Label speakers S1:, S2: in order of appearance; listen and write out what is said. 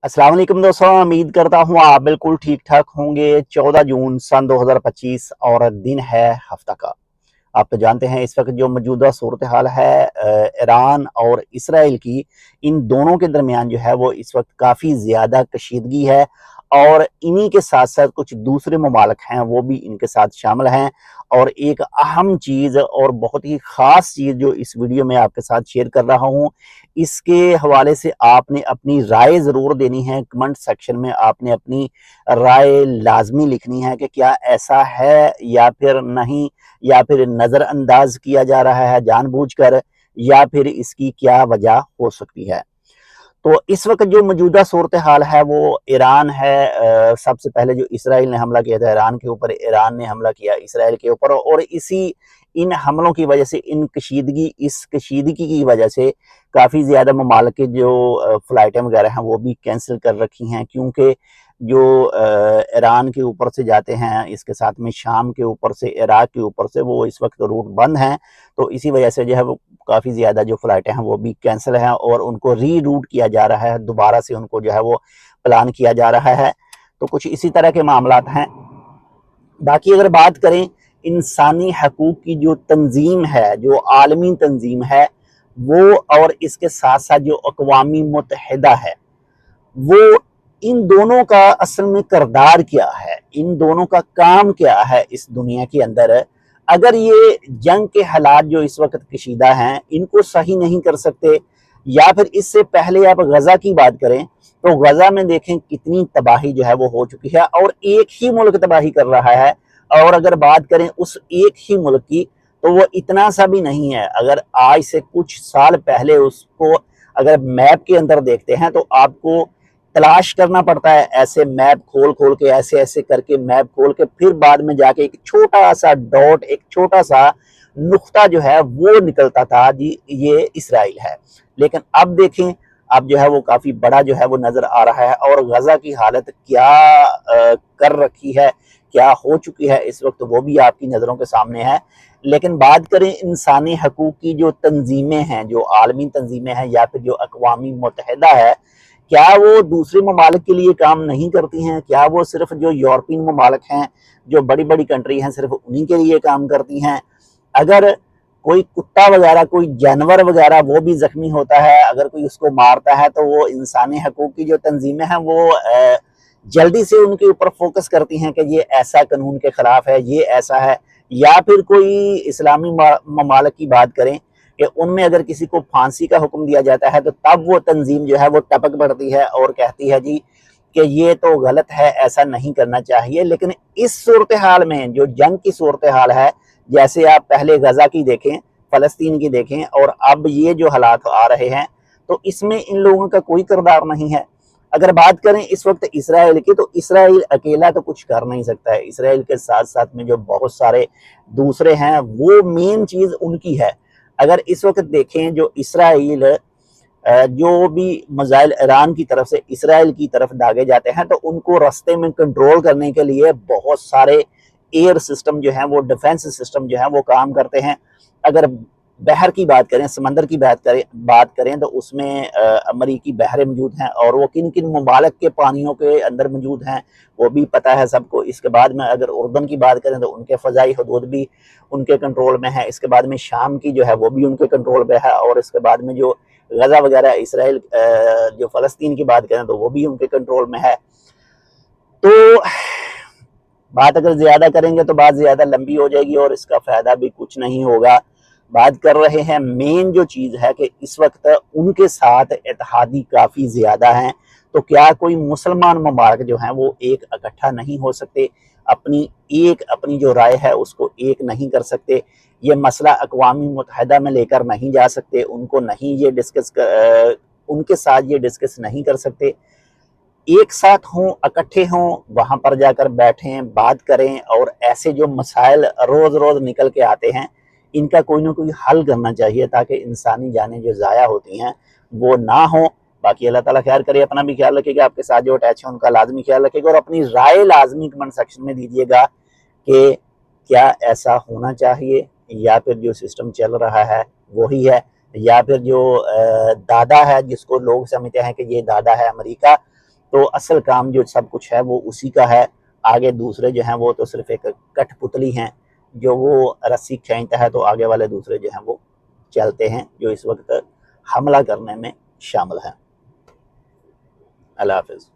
S1: अस्सलाम वालेकुम दोस्तों, उम्मीद करता हूँ आप बिल्कुल ठीक ठाक होंगे। 14 जून सन 2025 और दिन है हफ्ता का। आप तो जानते हैं इस वक्त जो मौजूदा सूरत हाल है ईरान और इसराइल की, इन दोनों के दरमियान जो है वो इस वक्त काफ़ी ज़्यादा कशीदगी है। और इन्हीं के साथ साथ कुछ दूसरे ममालिक हैं वो भी इनके साथ शामिल हैं। और एक अहम चीज़ और बहुत ही ख़ास चीज़ जो इस वीडियो में आपके साथ शेयर कर रहा हूँ, इसके हवाले से आपने अपनी राय ज़रूर देनी है। कमेंट सेक्शन में आपने अपनी राय लाजमी लिखनी है कि क्या ऐसा है या फिर नहीं, या फिर नज़रअंदाज किया जा रहा है जानबूझकर, या फिर इसकी क्या वजह हो सकती है। तो इस वक्त जो मौजूदा सूरत हाल है वो ईरान है। सबसे पहले जो इसराइल ने हमला किया था ईरान के ऊपर, ईरान ने हमला किया इसराइल के ऊपर, और इन हमलों की वजह से, इस कशीदगी की वजह से काफ़ी ज़्यादा ममालिक के जो फ़्लाइटें वगैरह हैं वो भी कैंसिल कर रखी हैं, क्योंकि जो ईरान के ऊपर से जाते हैं, इसके साथ में शाम के ऊपर से, इराक के ऊपर से, वो इस वक्त रूट बंद हैं। तो इसी वजह से जो है वो काफ़ी ज़्यादा जो फ़्लाइटें हैं वो भी कैंसिल हैं और उनको री रूट किया जा रहा है, दोबारा से उनको जो है वो प्लान किया जा रहा है। तो कुछ इसी तरह के मामलात हैं। बाकी अगर बात करें इंसानी हकूक़ की जो तंजीम है, जो आलमी तंजीम है, वो और इसके साथ साथ जो अक़वामी मुत्तहिदा है, वो इन दोनों का असल में किरदार क्या है, इन दोनों का काम क्या है इस दुनिया के अंदर। अगर ये जंग के हालात जो इस वक्त कशीदा हैं इनको सही नहीं कर सकते, या फिर इससे पहले आप गज़ा की बात करें तो गज़ा में देखें कितनी तबाही जो है वो हो चुकी है, और एक ही मुल्क तबाही कर रहा है। और अगर बात करें उस एक ही मुल्क की, तो वो इतना सा भी नहीं है। अगर आज से कुछ साल पहले उसको अगर मैप के अंदर देखते हैं तो आपको तलाश करना पड़ता है, ऐसे मैप खोल खोल के, ऐसे ऐसे करके मैप खोल के, फिर बाद में जाके एक छोटा सा डॉट, एक छोटा सा नुक्ता जो है वो निकलता था, जी ये इसराइल है। लेकिन अब देखें, अब जो है वो काफ़ी बड़ा जो है वो नज़र आ रहा है, और गज़ा की हालत क्या कर रखी है, क्या हो चुकी है इस वक्त, वो भी आपकी नज़रों के सामने है। लेकिन बात करें इंसानी हकूक़ की जो तंजीमें हैं, जो आलमी तंजीमें हैं, या फिर जो अक़वामी मुत्तहिदा है, क्या वो दूसरे ममालिक के लिए काम नहीं करती हैं? क्या वो सिर्फ जो यूरोपियन ममालिक हैं, जो बड़ी बड़ी कंट्री हैं, सिर्फ उन्हीं के लिए काम करती हैं? अगर कोई कुत्ता वगैरह, कोई जानवर वगैरह वो भी ज़ख्मी होता है, अगर कोई उसको मारता है, तो वो इंसानी हकूक़ की जो तंजीमें हैं वो जल्दी से उनके ऊपर फोकस करती हैं कि ये ऐसा कानून के ख़िलाफ़ है, ये ऐसा है। या फिर कोई इस्लामी ममालिक की बात करें कि उनमें अगर किसी को फांसी का हुक्म दिया जाता है तो तब वो तंजीम जो है वो टपक पड़ती है और कहती है जी कि ये तो गलत है, ऐसा नहीं करना चाहिए। लेकिन इस सूरत हाल में, जो जंग की सूरत हाल है, जैसे आप पहले गज़ा की देखें, फ़लस्तीन की देखें, और अब ये जो हालात आ रहे हैं, तो इसमें इन लोगों का कोई किरदार नहीं है। अगर बात करें इस वक्त इसराइल की, तो इसराइल अकेला तो कुछ कर नहीं सकता है। इसराइल के साथ साथ में जो बहुत सारे दूसरे हैं, वो मेन चीज़ उनकी है। अगर इस वक्त देखें, जो इसराइल जो भी मिसाइल ईरान की तरफ से इसराइल की तरफ दागे जाते हैं, तो उनको रास्ते में कंट्रोल करने के लिए बहुत सारे एयर सिस्टम जो हैं, वो डिफेंस सिस्टम जो हैं वो काम करते हैं। अगर बहर की बात करें, समंदर की बात करें तो उसमें अमरीकी बहरें मौजूद हैं, और वो किन किन ममालिक के पानियों के अंदर मौजूद हैं वो भी पता है सबको। इसके बाद में अगर उर्दन की बात करें तो उनके फ़ज़ाई हदूद भी उनके कंट्रोल में है। इसके बाद में शाम की जो है वो भी उनके कंट्रोल में है, और इसके बाद में जो गज़ा वगैरह इसराइल, जो फ़लस्तीन की बात करें तो वो भी उनके कंट्रोल में है। तो बात अगर ज़्यादा करेंगे तो बात ज़्यादा लंबी हो जाएगी और इसका फ़ायदा भी कुछ नहीं होगा। बात कर रहे हैं मेन जो चीज़ है कि इस वक्त उनके साथ इत्तेहादी काफ़ी ज़्यादा हैं। तो क्या कोई मुसलमान ममालिक जो हैं वो एक इकट्ठा नहीं हो सकते, अपनी जो राय है उसको एक नहीं कर सकते, ये मसला अक़वामी मुत्तहिदा में लेकर नहीं जा सकते, उनके साथ ये डिस्कस नहीं कर सकते। एक साथ हों, इकट्ठे हों, वहाँ पर जाकर बैठें, बात करें, और ऐसे जो मसाइल रोज़ रोज़ निकल के आते हैं, इनका कोई ना कोई हल करना चाहिए, ताकि इंसानी जानें जो ज़ाया होती हैं वो ना हो। बाकी अल्लाह ताला खैर करे, अपना भी ख्याल रखिएगा, आपके साथ जो अटैच है उनका लाजमी ख्याल रखिएगा, और अपनी राय लाजमी कमेंट सेक्शन में दीजिएगा कि क्या ऐसा होना चाहिए, या फिर जो सिस्टम चल रहा है वही है, या फिर जो दादा है जिसको लोग समझते हैं कि ये दादा है अमेरिका, تو اصل کام جو سب کچھ ہے وہ اسی کا ہے. آگے دوسرے جو ہیں وہ تو صرف ایک کٹ پتلی ہیں, جو وہ رسی کھینچتا ہے تو آگے والے دوسرے جو ہیں وہ چلتے ہیں, جو اس وقت حملہ کرنے میں شامل ہیں. اللہ حافظ.